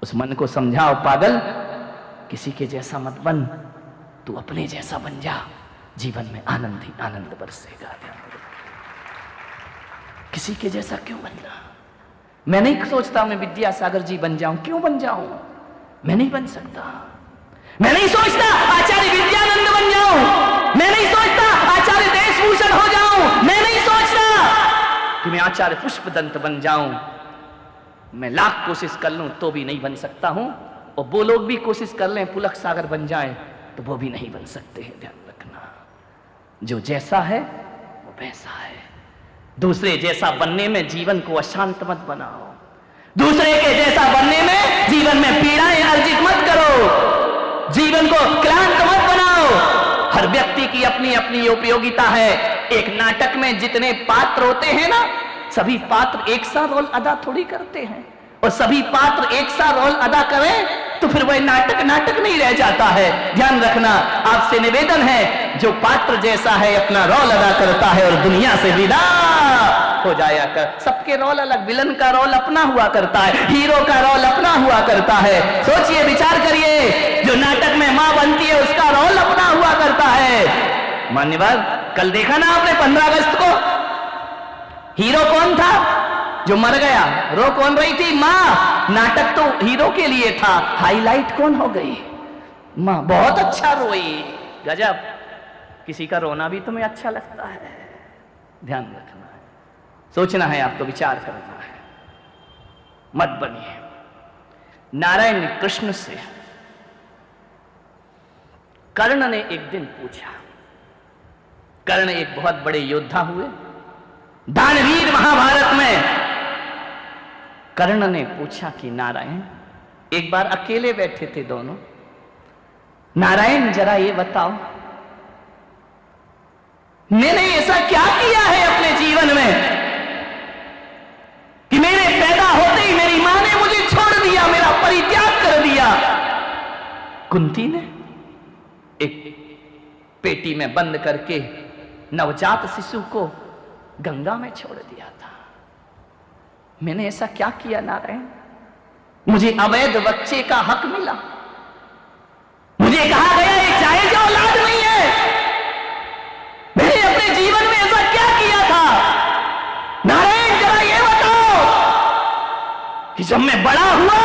उस मन को समझाओ, पागल किसी के जैसा मत बन, तू अपने जैसा बन जा, जीवन में आनंद ही आनंद बरसेगा। किसी के जैसा क्यों बनना? मैं नहीं सोचता मैं विद्यासागर जी बन जाऊं, क्यों बन जाऊं? मैं नहीं बन सकता। मैं नहीं सोचता आचार्य विद्यानंद बन जाऊं, मैं नहीं सोचता आचार्य देशभूषण हो जाऊं, मैं नहीं सोचता कि मैं आचार्य पुष्पदंत बन जाऊं। मैं लाख कोशिश कर लूं तो भी नहीं बन सकता हूं, और वो लोग भी कोशिश कर लें पुलक सागर बन जाएं तो वो भी नहीं बन सकते हैं। ध्यान रखना, जो जैसा है वो वैसा है। दूसरे जैसा बनने में जीवन को अशांत मत बनाओ, दूसरे के जैसा बनने में जीवन में पीड़ाएं अर्जित मत करो, जीवन को क्लांत मत बनाओ। हर व्यक्ति की अपनी अपनी उपयोगिता है। एक नाटक में जितने पात्र होते हैं ना, सभी पात्र एक सा रोल अदा थोड़ी करते हैं, और सभी पात्र एक सा रोल अदा करें तो फिर वह नाटक नाटक नहीं रह जाता है। ध्यान रखना, आपसे निवेदन है, जो पात्र जैसा है अपना रोल अदा करता है और दुनिया से विदा हो जाया कर। सबके रोल अलग, विलन का रोल अपना हुआ करता है, हीरो का रोल अपना हुआ करता है। सोचिए, विचार करिए, जो नाटक में मां बनती है उसका रोल अपना हुआ करता है। मान्यवर, कल देखा ना आपने 15 अगस्त को, हीरो कौन था जो मर गया? रो कौन रही थी? मां। नाटक तो हीरो के लिए था, हाईलाइट कौन हो गई? मां। बहुत अच्छा रोई, गजब। किसी का रोना भी तुम्हें अच्छा लगता है? ध्यान रखना है, सोचना है, आपको विचार करना है, मत बनिए। नारायण ने कृष्ण से, कर्ण ने एक दिन पूछा, कर्ण एक बहुत बड़े योद्धा हुए, दानवीर महाभारत में। कर्ण ने पूछा कि नारायण, एक बार अकेले बैठे थे दोनों, नारायण जरा ये बताओ, मैंने ऐसा क्या किया है अपने जीवन में कि मेरे पैदा होते ही मेरी मां ने मुझे छोड़ दिया, मेरा परित्याग कर दिया? कुंती ने एक पेटी में बंद करके नवजात शिशु को गंगा में छोड़ दिया था। मैंने ऐसा क्या किया नारायण? मुझे अवैध बच्चे का हक मिला, मुझे कहा गया ये जायज औलाद नहीं है। मैंने अपने जीवन में ऐसा क्या किया था नारायण? जरा ये बताओ कि जब मैं बड़ा हुआ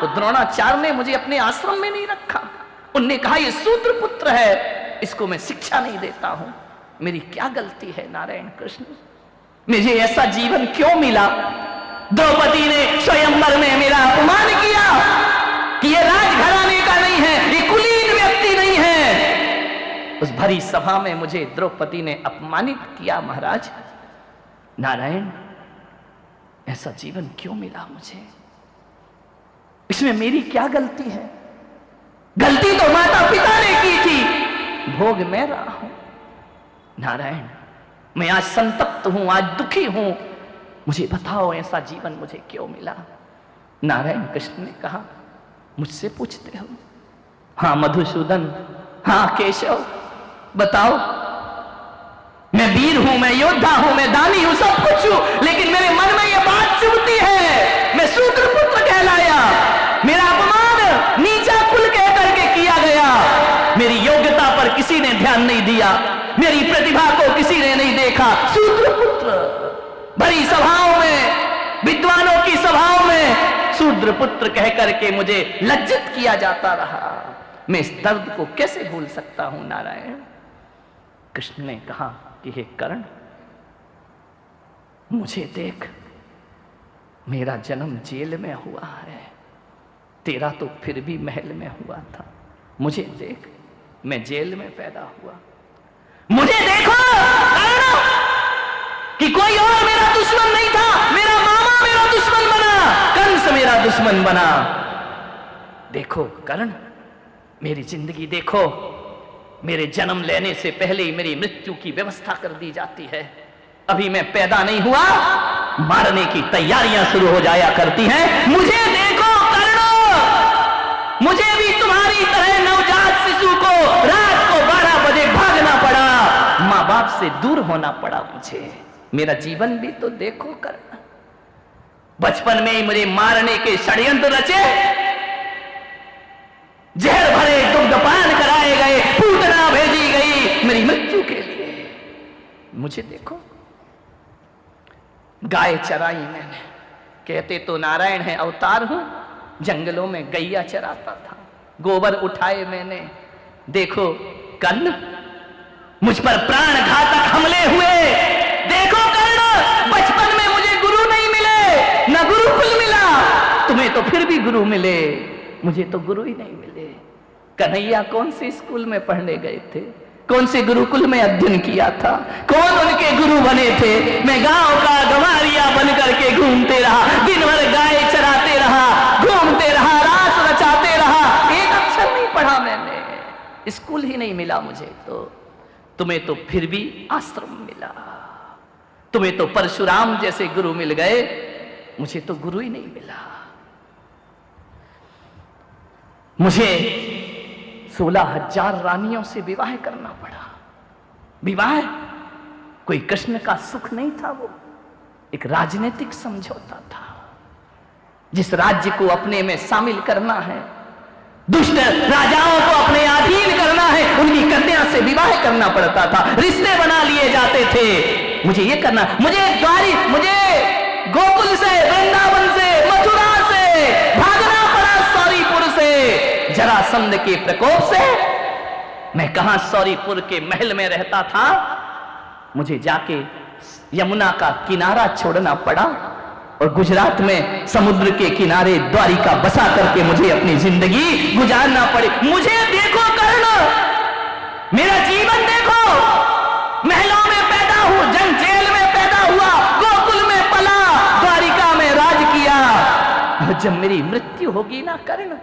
तो द्रोणाचार्य ने मुझे अपने आश्रम में नहीं रखा। उनने कहा ये शूद्र पुत्र है, इसको मैं शिक्षा नहीं देता हूं। मेरी क्या गलती है नारायण कृष्ण? मुझे ऐसा जीवन क्यों मिला? द्रौपदी ने स्वयंवर में मेरा अपमान किया कि ये राजघराने का नहीं है, ये कुलीन व्यक्ति नहीं है। उस भरी सभा में मुझे द्रौपदी ने अपमानित किया। महाराज नारायण, ऐसा जीवन क्यों मिला मुझे? इसमें मेरी क्या गलती है? गलती तो माता पिता ने की थी, भोग मैं रहा हूं। नारायण, मैं आज संतप्त हूं, आज दुखी हूं, मुझे बताओ ऐसा जीवन मुझे क्यों मिला? नारायण कृष्ण ने कहा, मुझसे पूछते हो? हां मधुसूदन, हां केशव, बताओ। मैं वीर हूं, मैं योद्धा हूं, मैं दानी हूं, सब कुछ हूं, लेकिन मेरे मन में यह बात चुभती है, मैं शूद्र पुत्र कहलाया, मेरा अपमान नीचा कुल कह करके किया गया, मेरी योग्यता पर किसी ने ध्यान नहीं दिया, मेरी प्रतिभा को किसी ने नहीं देखा। शूद्र पुत्र, बड़ी सभाओं में, विद्वानों की सभाओं में शूद्र पुत्र कह करके मुझे लज्जित किया जाता रहा। मैं इस दर्द को कैसे भूल सकता हूं नारायण? कृष्ण ने कहा कि हे कर्ण, मुझे देख, मेरा जन्म जेल में हुआ है, तेरा तो फिर भी महल में हुआ था। मुझे देख, मैं जेल में पैदा हुआ। मुझे देखो कि कोई और मेरा दुश्मन नहीं था, मेरा मामा मेरा दुश्मन बना, कंस मेरा दुश्मन बना। देखो कर्ण, मेरी जिंदगी देखो, मेरे जन्म लेने से पहले ही मेरी मृत्यु की व्यवस्था कर दी जाती है। अभी मैं पैदा नहीं हुआ, मारने की तैयारियां शुरू हो जाया करती हैं। मुझे देखो कर्ण, मुझे भी तुम्हारी तरह नवजात शिशु को रात को 12 बजे भागना पड़ा, मां बाप से दूर होना पड़ा मुझे। मेरा जीवन भी तो देखो कर्ण, बचपन में ही मुझे मारने के षड्यंत्र रचे, जहर भरे दुग्धपान कराए गए, पूतना भेजी गई मेरी मृत्यु के लिए। मुझे देखो, गाय चराई मैंने, कहते तो नारायण है अवतार हूं, जंगलों में गैया चराता था। गोबर उठाए मैंने, देखो कर्ण मुझ पर प्राण घातक हमले हुए। देखो कर्ण, बचपन में मुझे गुरु नहीं मिले, न गुरुकुल मिला, तुम्हें तो फिर भी गुरु मिले, मुझे तो गुरु ही नहीं मिले। कन्हैया कौन से स्कूल में पढ़ने गए थे, कौन से गुरुकुल में अध्ययन किया था, कौन उनके गुरु बने थे? मैं गांव का गंवारिया बन करके घूमते रहा, दिन भर गाय चराते रहा, घूमते रहा, रास रचाते रहा, एक अक्षर नहीं पढ़ा मैंने, स्कूल ही नहीं मिला मुझे। तो तुम्हें तो फिर भी आश्रम मिला, तुम्हें तो परशुराम जैसे गुरु मिल गए, मुझे तो गुरु ही नहीं मिला। मुझे 16,000 रानियों से विवाह करना पड़ा। विवाह कोई कृष्ण का सुख नहीं था, वो एक राजनीतिक समझौता था। जिस राज्य को अपने में शामिल करना है, दुष्ट राजाओं को अपने अधीन करना है, उनकी कन्या से विवाह करना पड़ता था, रिश्ते बना लिए जाते थे। मुझे ये करना, मुझे गोकुल से, वृंदावन से, मथुरा से भागना पड़ा, सौरीपुर से, जरासंध के प्रकोप से। मैं कहां सौरीपुर के महल में रहता था, मुझे जाके यमुना का किनारा छोड़ना पड़ा और गुजरात में समुद्र के किनारे द्वारिका बसा करके मुझे अपनी जिंदगी गुजारना पड़ी। मुझे देखो कर्ण, मेरा जीवन देखो, महलों में पैदा हुआ, जेल में पैदा हुआ, गोकुल में पला, द्वारिका में राज किया। और जब मेरी मृत्यु होगी ना कर्ण,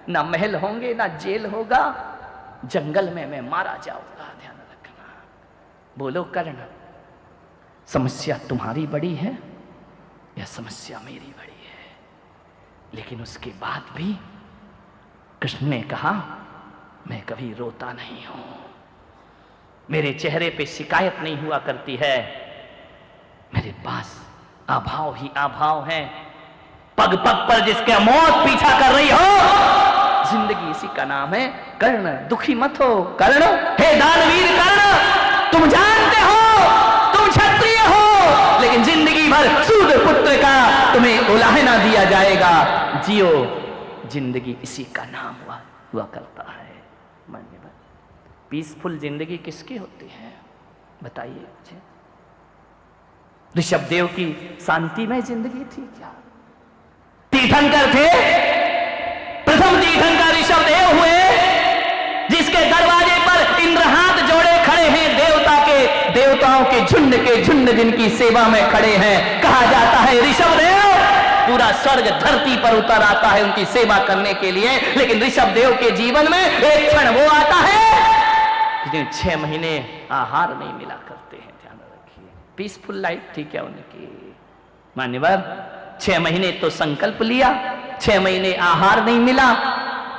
ना महल होंगे, ना जेल होगा, जंगल में मैं मारा जाऊंगा। ध्यान रखना। बोलो कर्ण, समस्या तुम्हारी बड़ी है या समस्या मेरी बड़ी है? लेकिन उसके बाद भी कृष्ण ने कहा, मैं कभी रोता नहीं हूं, मेरे चेहरे पे शिकायत नहीं हुआ करती है, मेरे पास अभाव ही अभाव है। पग पग पर जिसके मौत पीछा कर रही हो, जिंदगी इसी का नाम है कर्ण। दुखी मत हो कर्ण, हे दानवीर कर्ण, तुम जानते हो तुम क्षत्रिय हो, लेकिन जिंदगी भर शूद्र पुत्र का तुम्हें उलाहना दिया जाएगा। जियो, जिंदगी इसी का नाम हुआ करता है। मान्यवर, पीसफुल जिंदगी किसकी होती है बताइए मुझे? ऋषभ देव की शांतिमय जिंदगी थी क्या? तीर्थंकर थे, प्रथम तीर्थंकर ऋषभ देव हुए, जिसके दरवाजे पर इंद्र हाथ जोड़े खड़े हैं, देवताओं के झुंड जिनकी सेवा में खड़े हैं। कहा जाता है ऋषभ देव, पूरा स्वर्ग धरती पर उतर आता है उनकी सेवा करने के लिए। लेकिन ऋषभ देव के जीवन में एक क्षण वो आता है जिन्हें 6 महीने आहार नहीं मिला करते हैं। ध्यान रखिए, पीसफुल लाइफ थी क्या उनकी? मान्यवर, 6 महीने तो संकल्प लिया, 6 महीने आहार नहीं मिला,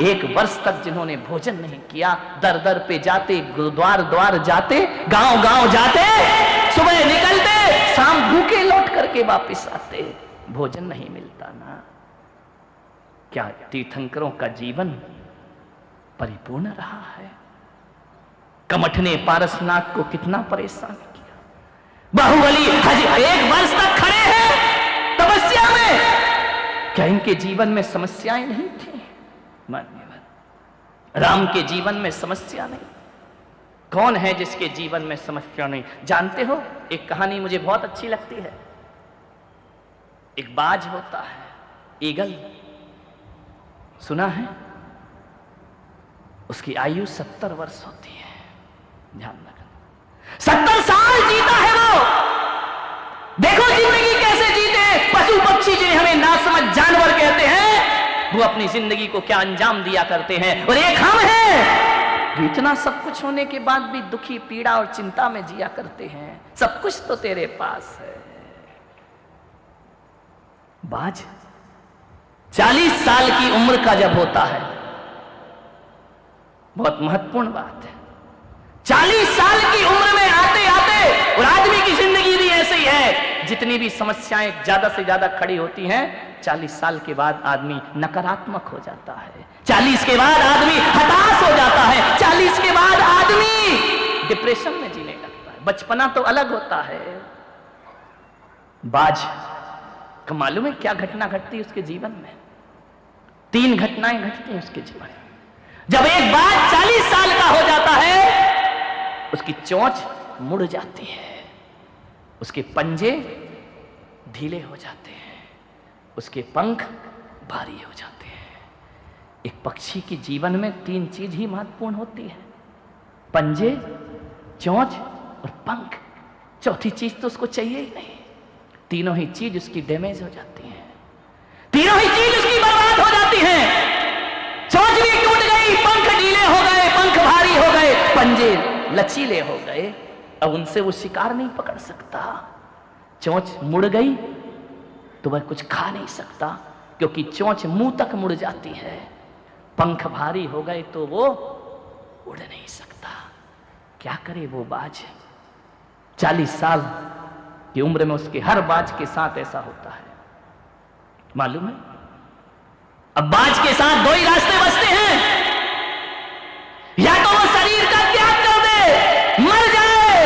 1 वर्ष तक जिन्होंने भोजन नहीं किया, दर दर पे जाते, गुरुद्वार द्वार जाते, गांव गांव जाते, सुबह निकलते, शाम भूखे लौट करके वापस आते, भोजन नहीं मिलता ना। क्या तीर्थंकरों का जीवन परिपूर्ण रहा है? कमठ ने पारसनाथ को कितना परेशान किया। बाहुबली 1 वर्ष तक खड़े हैं तपस्या में, क्या इनके जीवन में समस्याएं नहीं थी? मान्यवर, राम के जीवन में समस्या नहीं। कौन है जिसके जीवन में समस्या नहीं? जानते हो, एक कहानी मुझे बहुत अच्छी लगती है। एक बाज होता है, ईगल, सुना है? उसकी आयु 70 वर्ष होती है। ध्यान रखना, 70 साल जीता है वो। देखो जिंदगी कैसे जीते। पशु पक्षी जिन्हें हमें नासमझ जानवर कहते हैं, वो अपनी जिंदगी को क्या अंजाम दिया करते हैं। और एक हम हैं जो इतना सब कुछ होने के बाद भी दुखी, पीड़ा और चिंता में जिया करते हैं। सब कुछ तो तेरे पास है। बाज 40 साल की उम्र का जब होता है, बहुत महत्वपूर्ण बात है, 40 साल की उम्र में आते आते, और आदमी की जिंदगी भी ऐसी है, जितनी भी समस्याएं ज्यादा से ज्यादा खड़ी होती हैं, 40 साल के बाद आदमी नकारात्मक हो जाता है, 40 के बाद आदमी हताश हो जाता है, 40 के बाद आदमी डिप्रेशन में जीने लगता है। बचपना तो अलग होता है। बाज को मालूम है क्या घटना घटती है उसके जीवन में? 3 घटनाएं घटती हैं उसके जीवन में। जब एक बाज 40 साल का हो जाता है, उसकी चोंच मुड़ जाती है, उसके पंजे ढीले हो जाते हैं, उसके पंख भारी हो जाते हैं। एक पक्षी के जीवन में 3 चीज ही महत्वपूर्ण होती है, पंजे, चोंच और पंख। चौथी चीज तो उसको चाहिए ही नहीं। तीनों ही चीज उसकी डैमेज हो जाती है, तीनों ही चीज उसकी बर्बाद हो जाती है। चोंच भी टूट गई, पंख ढीले हो गए, पंख भारी हो गए, पंजे लचीले हो गए, अब उनसे वो शिकार नहीं पकड़ सकता। चोंच मुड़ गई तो वह कुछ खा नहीं सकता, क्योंकि चोंच मुंह तक मुड़ जाती है। पंख भारी हो गए तो वो उड़ नहीं सकता। क्या करे वो बाज? 40 साल की उम्र में उसके हर बाज के साथ ऐसा होता है, मालूम है? अब बाज के साथ 2 ही रास्ते बचते हैं, या तो वो शरीर का त्याग कर दे, मर जाए,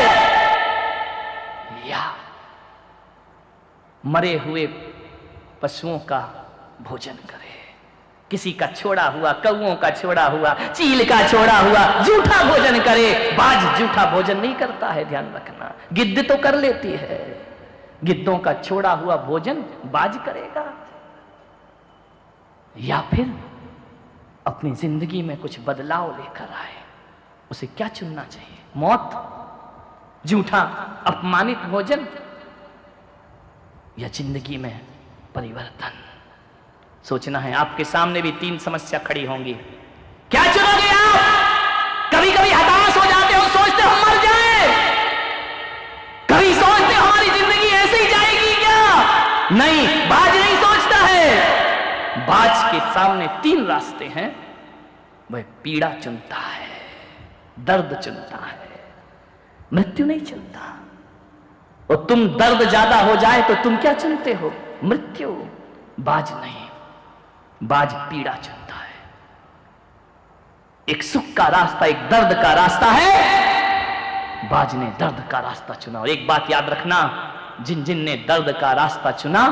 या मरे हुए पशुओं का भोजन करे। किसी का छोड़ा हुआ, कौओं का छोड़ा हुआ, चील का छोड़ा हुआ जूठा भोजन करे। बाज जूठा भोजन नहीं करता है, ध्यान रखना। गिद्ध तो कर लेती है, गिद्धों का छोड़ा हुआ भोजन बाज करेगा। या फिर अपनी जिंदगी में कुछ बदलाव लेकर आए, उसे क्या चुनना चाहिए? मौत, जूठा अपमानित भोजन, या जिंदगी में परिवर्तन? सोचना है। आपके सामने भी 3 समस्या खड़ी होंगी, क्या चुनोगे आप? कभी कभी हताश हो जाते हो, सोचते हो मर जाए, कभी सोचते हो हमारी जिंदगी ऐसे ही जाएगी क्या? नहीं, बाज नहीं सोचता है। बाज के सामने 3 रास्ते हैं। वह पीड़ा चुनता है, दर्द चुनता है, मृत्यु नहीं चुनता। और तुम दर्द ज्यादा हो जाए तो तुम क्या चुनते हो? मृत्यु। बाज नहीं, बाज पीड़ा चुनता है। एक सुख का रास्ता, एक दर्द का रास्ता है, बाज ने दर्द का रास्ता चुना। और एक बात याद रखना, जिन जिन ने दर्द का रास्ता चुना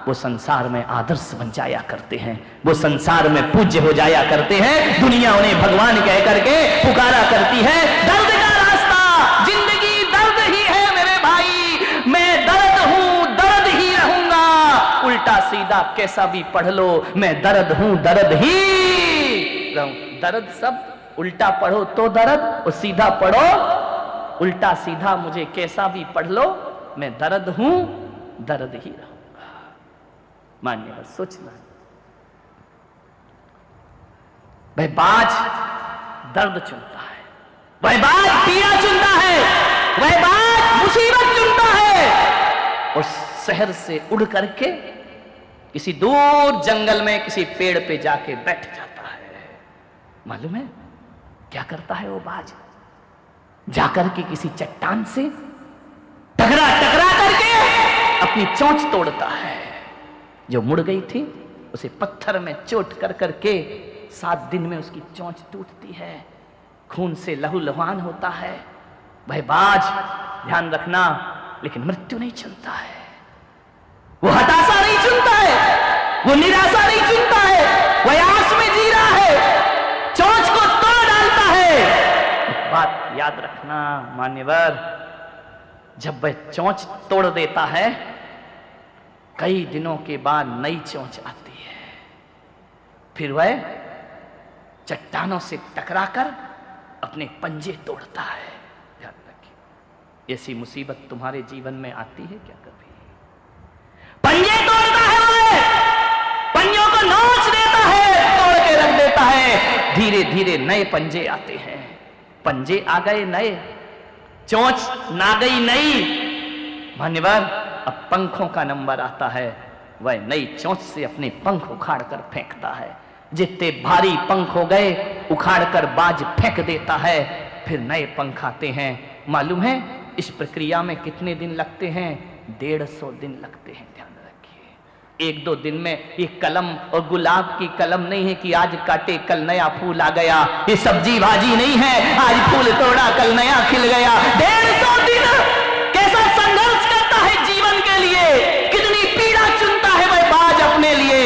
वो संसार में आदर्श बन जाया करते हैं, वो संसार में पूज्य हो जाया करते हैं। दुनिया उन्हें भगवान कह करके पुकारा करती है। दर्द का रास्ता, जिंदगी दर्द ही है मेरे भाई, मैं दर्द हूं, दर्द ही रहूंगा। उल्टा सीधा कैसा भी पढ़ लो, मैं दर्द हूं, दर्द ही रहूं। दर्द सब उल्टा पढ़ो तो दर्द, और सीधा पढ़ो उल्टा सीधा, मुझे कैसा भी पढ़ लो, मैं दर्द हूं, दर्द ही रहूंगा। मान्यवर सोचना। भाई बाज दर्द चुनता है, वह बाज पीड़ा चुनता है, वह बाज मुसीबत चुनता है, और शहर से उड़ करके किसी दूर जंगल में किसी पेड़ पे जाके बैठ जाता है। मालूम है क्या करता है वो बाज? जाकर के किसी चट्टान से टकरा करके अपनी चोंच तोड़ता है। जो मुड़ गई थी उसे पत्थर में चोट कर करके 7 दिन में उसकी चोंच टूटती है, खून से लहूलुहान होता है। भाई बाज ध्यान रखना, लेकिन मृत्यु नहीं चुनता है, वो हताशा नहीं चुनता है, वो निराशा नहीं चुनता है, वह आस में जी रहा है, चोंच को तोड़ डालता है। एक बात याद रखना मान्यवर, जब वह चोंच तोड़ देता है, कई दिनों के बाद नई चोंच आती है। फिर वह चट्टानों से टकराकर अपने पंजे तोड़ता है। ध्यान रखिए, ऐसी मुसीबत तुम्हारे जीवन में आती है क्या कभी? पंजे तोड़ता है, वह पंजों को नोच देता है, तोड़ के रख देता है। धीरे धीरे नए पंजे आते हैं, पंजे आ गए नए, चोंच ना गई नई। मान्यवर अब पंखों का नंबर आता है, वह नई चोंच से अपने पंख उखाड़ कर फेंकता है। जितने भारी पंख हो गए उखाड़ कर बाज फेंक देता है, फिर नए पंख आते हैं। मालूम है इस प्रक्रिया में कितने दिन लगते हैं? 150 दिन लगते हैं, ध्यान रखिए। 1-2 दिन में ये कलम और गुलाब की कलम नहीं है कि आज काटे कल नया फूल आ गया। ये सब्जी भाजी नहीं है आज फूल तोड़ा कल नया खिल गया। 150 दिन कैसा संघर्ष करता है जीवन के लिए, कितनी पीड़ा चुनता है वह बाज अपने लिए।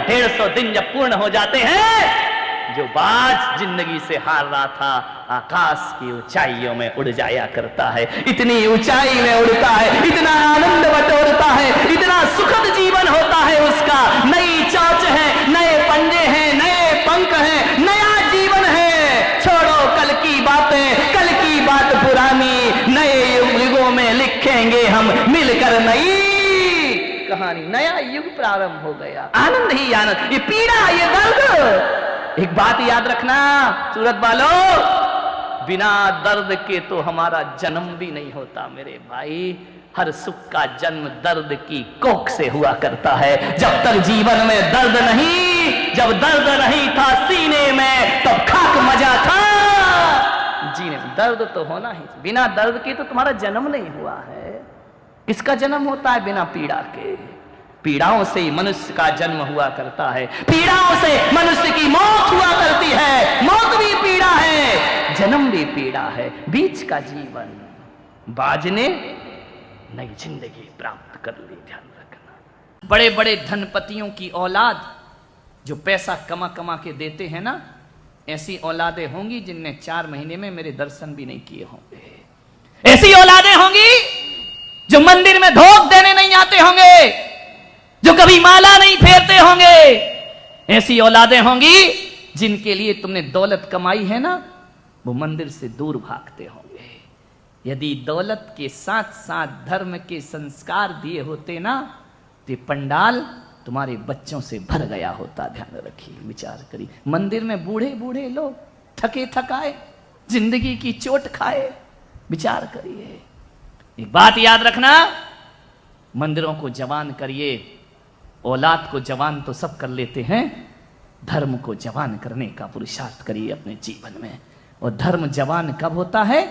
150 दिन जब पूर्ण हो जाते हैं, जो बाज जिंदगी से हार रहा था आकाश की ऊंचाइयों में उड़ जाया करता है। इतनी ऊंचाई में उड़ता है, इतना आनंद बटोरता है, इतना सुखद जीवन होता है उसका। नई चोंच है, नए पंजे हैं, नए पंख हैं, नया जीवन है। छोड़ो कल की बातें, कल की बात पुरानी, नए युगों में लिखेंगे हम मिलकर नई कहानी। नया युग प्रारंभ हो गया, आनंद ही आनंद। ये पीड़ा, ये दर्द, एक बात याद रखना सूरत वालों, बिना दर्द के तो हमारा जन्म भी नहीं होता मेरे भाई। हर सुख का जन्म दर्द की कोख से हुआ करता है। जब तक जीवन में दर्द नहीं, जब दर्द नहीं था सीने में, तब खाक मजा था जीने में। दर्द तो होना ही, बिना दर्द के तो तुम्हारा जन्म नहीं हुआ है। किसका जन्म होता है बिना पीड़ा के? पीड़ाओं से मनुष्य का जन्म हुआ करता है, पीड़ाओं से मनुष्य की मौत हुआ करती है। मौत भी पीड़ा है, जन्म भी पीड़ा है। बीच का जीवन, बाज ने नई जिंदगी प्राप्त कर ली, ध्यान रखना। बड़े बड़े धनपतियों की औलाद जो पैसा कमा कमा के देते हैं ना, ऐसी औलादें होंगी जिनने 4 महीने में मेरे दर्शन भी नहीं किए होंगे। ऐसी औलादें होंगी जो मंदिर में धोख देने नहीं आते होंगे, जो कभी माला नहीं फेरते होंगे। ऐसी औलादें होंगी जिनके लिए तुमने दौलत कमाई है ना, वो मंदिर से दूर भागते होंगे। यदि दौलत के साथ साथ धर्म के संस्कार दिए होते ना, तो पंडाल तुम्हारे बच्चों से भर गया होता। ध्यान रखिए, विचार करिए। मंदिर में बूढ़े बूढ़े लोग थके थकाए, जिंदगी की चोट खाए, विचार करिए। एक बात याद रखना, मंदिरों को जवान करिए। औलाद को जवान तो सब कर लेते हैं, धर्म को जवान करने का पुरुषार्थ करिए अपने जीवन में। और धर्म जवान कब होता है?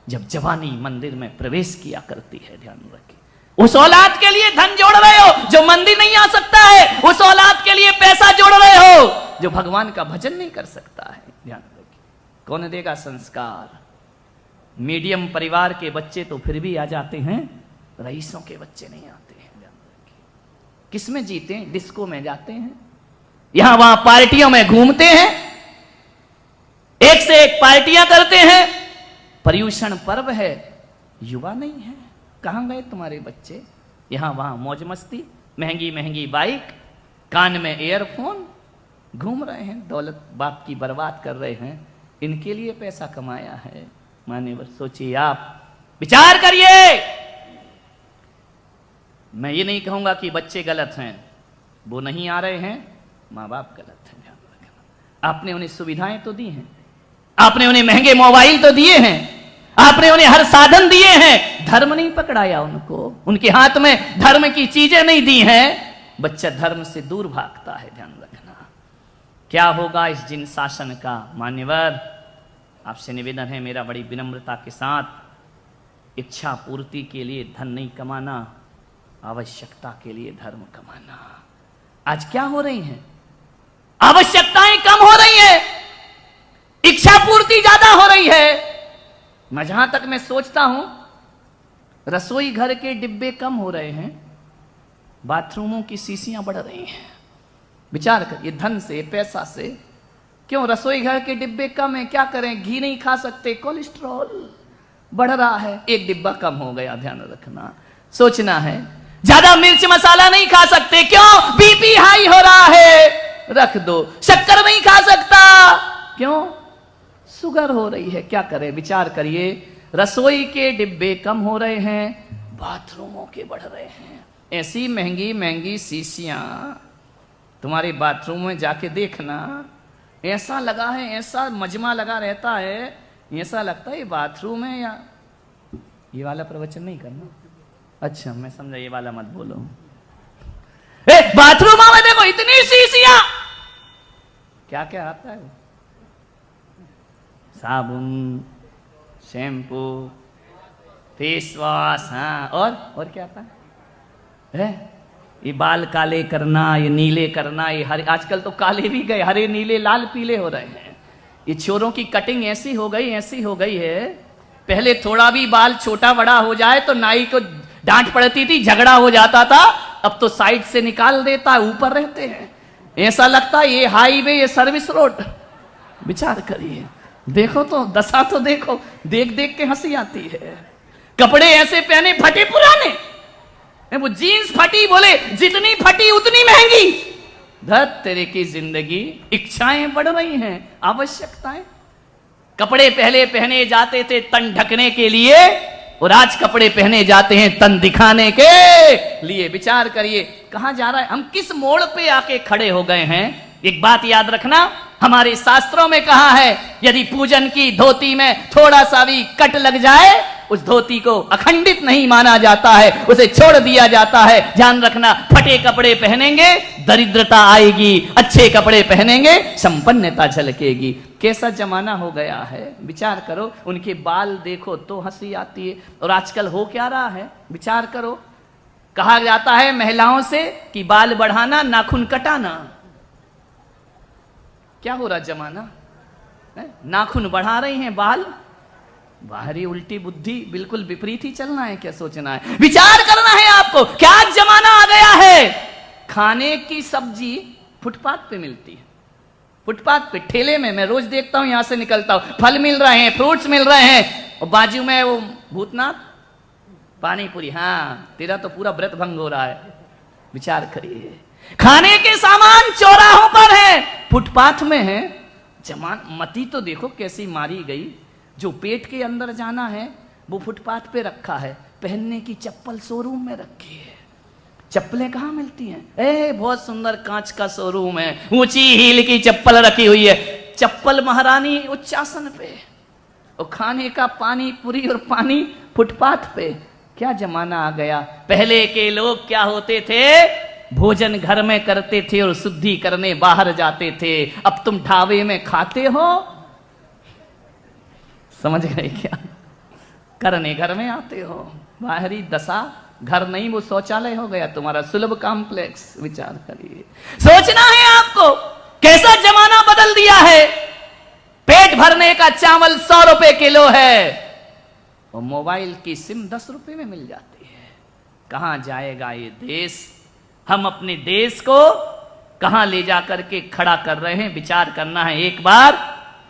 जब जवानी मंदिर में प्रवेश किया करती है। ध्यान रखिए। उस औलाद के लिए धन जोड़ रहे हो जो मंदिर नहीं आ सकता है, उस औलाद के लिए पैसा जोड़ रहे हो जो भगवान का भजन नहीं कर सकता है। ध्यान रखिए। कौन देगा संस्कार? मीडियम परिवार के बच्चे तो फिर भी आ जाते हैं, रईसों के बच्चे नहीं आते हैं। ध्यान रखिए। किस में जीते हैं? डिस्को में जाते हैं, यहां वहां पार्टियों में घूमते हैं, एक से एक पार्टियां करते हैं। पर्यूषण पर्व है, युवा नहीं है। कहां गए तुम्हारे बच्चे? यहां वहां मौज मस्ती, महंगी महंगी बाइक, कान में एयरफोन, घूम रहे हैं, दौलत बाप की बर्बाद कर रहे हैं। इनके लिए पैसा कमाया है। मान्यवर सोचिए, आप विचार करिए। मैं ये नहीं कहूंगा कि बच्चे गलत हैं, वो नहीं आ रहे हैं, माँ बाप गलत हैं। ध्यान रखना। आपने उन्हें सुविधाएं तो दी हैं, आपने उन्हें महंगे मोबाइल तो दिए हैं, आपने उन्हें हर साधन दिए हैं, धर्म नहीं पकड़ाया उनको, उनके हाथ में धर्म की चीजें नहीं दी हैं। बच्चा धर्म से दूर भागता है। ध्यान रखना। क्या होगा इस जिन शासन का? मान्यवर आपसे निवेदन है मेरा बड़ी विनम्रता के साथ, इच्छा पूर्ति के लिए धन नहीं कमाना, आवश्यकता के लिए धर्म कमाना। आज क्या हो रही है? आवश्यकताएं कम हो रही है, इच्छा पूर्ति ज्यादा हो रही है। मैं जहां तक मैं सोचता हूं, रसोई घर के डिब्बे कम हो रहे हैं, बाथरूमों की शीशियां बढ़ रही हैं। विचार करिए, धन से, पैसा से। क्यों? रसोई घर के डिब्बे कम है, क्या करें? घी नहीं खा सकते, कोलेस्ट्रॉल बढ़ रहा है, एक डिब्बा कम हो गया। ध्यान रखना, सोचना है। ज्यादा मिर्च मसाला नहीं खा सकते, क्यों? बीपी हाई हो रहा है, रख दो। शक्कर नहीं खा सकता, क्यों? शुगर हो रही है, क्या करें? विचार करिए। रसोई के डिब्बे कम हो रहे हैं, बाथरूमों के बढ़ रहे हैं। ऐसी महंगी महंगी शीशियां तुम्हारे बाथरूम में जाके देखना, ऐसा लगा है, ऐसा मजमा लगा रहता है, ऐसा लगता है ये बाथरूम है। या ये वाला प्रवचन नहीं करना? अच्छा, मैं समझा ये वाला मत बोलो। बाथरूम में देखो इतनी शीशियां, क्या क्या आता है? साबुन, शैम्पू, फेस वॉश, हाँ, और क्या आता है? ये बाल काले करना, ये नीले करना, ये हरे, आजकल तो काले भी गए, हरे नीले लाल पीले हो रहे हैं। ये छोरों की कटिंग ऐसी हो गई है, पहले थोड़ा भी बाल छोटा बड़ा हो जाए तो नाई को डांट पड़ती थी, झगड़ा हो जाता था। अब तो साइड से निकाल देता है, ऊपर रहते हैं, ऐसा लगता है ये हाईवे, ये सर्विस रोड। विचार करिए, देखो तो दशा तो देखो, देख देख के हंसी आती है। कपड़े ऐसे पहने फटे पुराने, वो जीन्स फटी, बोले जितनी फटी उतनी महंगी। धत तेरे की जिंदगी, इच्छाएं बढ़ रही हैं, आवश्यकताएं। कपड़े पहले पहने जाते थे तन ढकने के लिए, और आज कपड़े पहने जाते हैं तन दिखाने के लिए। विचार करिए कहां जा रहा है, हम किस मोड़ पे आके खड़े हो गए हैं। एक बात याद रखना, हमारे शास्त्रों में कहा है, यदि पूजन की धोती में थोड़ा सा भी कट लग जाए, उस धोती को अखंडित नहीं माना जाता है, उसे छोड़ दिया जाता है। ध्यान रखना, फटे कपड़े पहनेंगे दरिद्रता आएगी, अच्छे कपड़े पहनेंगे संपन्नता झलकेगी। कैसा जमाना हो गया है, विचार करो। उनके बाल देखो तो हंसी आती है, और आजकल हो क्या रहा है, विचार करो। कहा जाता है महिलाओं से कि बाल बढ़ाना, नाखून कटाना। क्या हो रहा जमाना, नाखून बढ़ा रही हैं, बाल बाहरी उल्टी बुद्धि, बिल्कुल विपरीत ही चलना है। क्या सोचना है, विचार करना है आपको। क्या जमाना आ गया है, खाने की सब्जी फुटपाथ पे मिलती है, फुटपाथ पे ठेले में, मैं रोज देखता हूं, यहां से निकलता हूं, फल मिल रहे हैं, फ्रूट्स मिल रहे हैं, और बाजू में वो भूतनाथ पानी पूरी। हाँ, तेरा तो पूरा व्रत भंग हो रहा है। विचार करिए, खाने के सामान चौराहों पर है, फुटपाथ में है। जमान मती तो देखो कैसी मारी गई। जो पेट के अंदर जाना है वो फुटपाथ पे रखा है, पहनने की चप्पल शोरूम में रखी है। चप्पलें कहाँ मिलती हैं? बहुत सुंदर कांच का शोरूम है, ऊंची हील की चप्पल रखी हुई है, चप्पल महारानी उच्चासन पे, और खाने का पानी पूरी और पानी फुटपाथ पे। क्या जमाना आ गया। पहले के लोग क्या होते थे, भोजन घर में करते थे और शुद्धि करने बाहर जाते थे। अब तुम ढाबे में खाते हो, समझ गए क्या, करने घर में आते हो। बाहरी दशा, घर नहीं वो शौचालय हो गया तुम्हारा, सुलभ कॉम्प्लेक्स। विचार करिए, सोचना है आपको, कैसा जमाना बदल दिया है। पेट भरने का चावल 100 रुपए किलो है, और मोबाइल की सिम 10 रुपए में मिल जाती है। कहां जाएगा ये देश, हम अपने देश को कहां ले जाकर के खड़ा कर रहे हैं, विचार करना है एक बार।